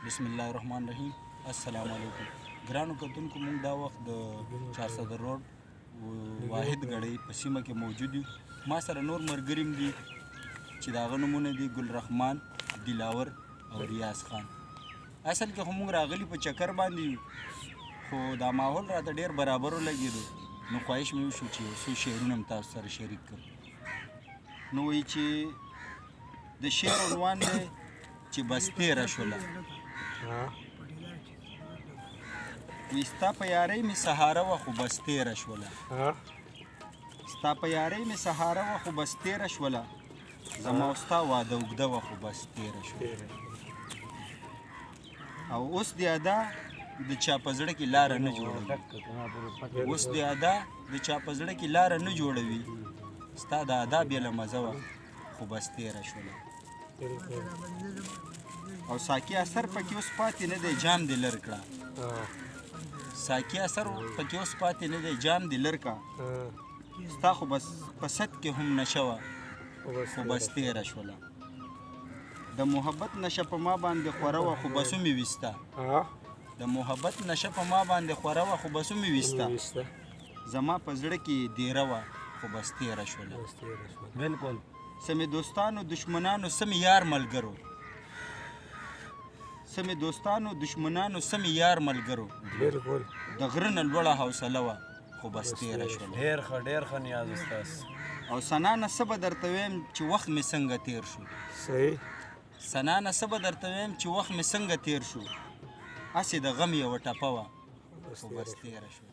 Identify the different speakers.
Speaker 1: بسم الله الرحمن الرحیم. السلام علیکم ګرانو کتونکو، موږ دا وخت د 400 روډ واحد ګړۍ په سیمه کې موجود یو. ما سره نور ملګري هم دي چې د هغه نومونه دي ګلرحمان، دلاور او ریاض خان. اصل کې خو موږ راغلي په چکر باندې یو، خو دا ماحول راته ډېر برابر ولګېدو، نو خواهش مې وشو چې یو څو شعرونه هم تاسو سره شریک کړم. نو وایي چې د شعر عنوان دی چې بس تېره شوله. وی ستا په یارۍ مې سهاره وه خو بس تېره شوله، ستا په یارۍ مې سهاره وه خو بس تېره شوله، زما او ستا واده اوږده وه خو بس تېره شوله. او اوس د ادا د چا په زړه کې لاره نه جوړوي، اوس د ادا د چا په زړه کې لاره نه جوړوي، ستا د ادا بېله مزه وه خو بس تېره شوله. او ساقي اثر پکې اوس پاتې نه دی، جام دې لر کړه، ساقي اثر پکې اوس پاتې نه دی، جام دې لر کړه، ستا خو بس په صد کې هم نشه وه خو بس تېره شوله. د محبت نشه په ما باندې خوره وه خو بس ومې ویسته، د محبت نشه په ما باندې خوره وه خو بس ومې ویسته، زما په زړه کې دیره وه خو بس تېره شوله.
Speaker 2: بالکل
Speaker 1: سمې دوستانو دشمنانو سمې یار ملګرو، سمې دوستانو دشمنانو سمې یار ملګرو،
Speaker 2: بالکل
Speaker 1: د غره نه لوړه حوصله وه خو بس تېره شوله.
Speaker 2: ډېر ښه نیاز استاذ.
Speaker 1: او سنانه څه به درته ویم چې وخت مې څنګه تېر شو،
Speaker 2: صحیح.
Speaker 1: سنانه څه به درته ویم چې وخت مې څنګه تېر شو، هسې د غم یوه ټپه وه خو بس تېره شوله.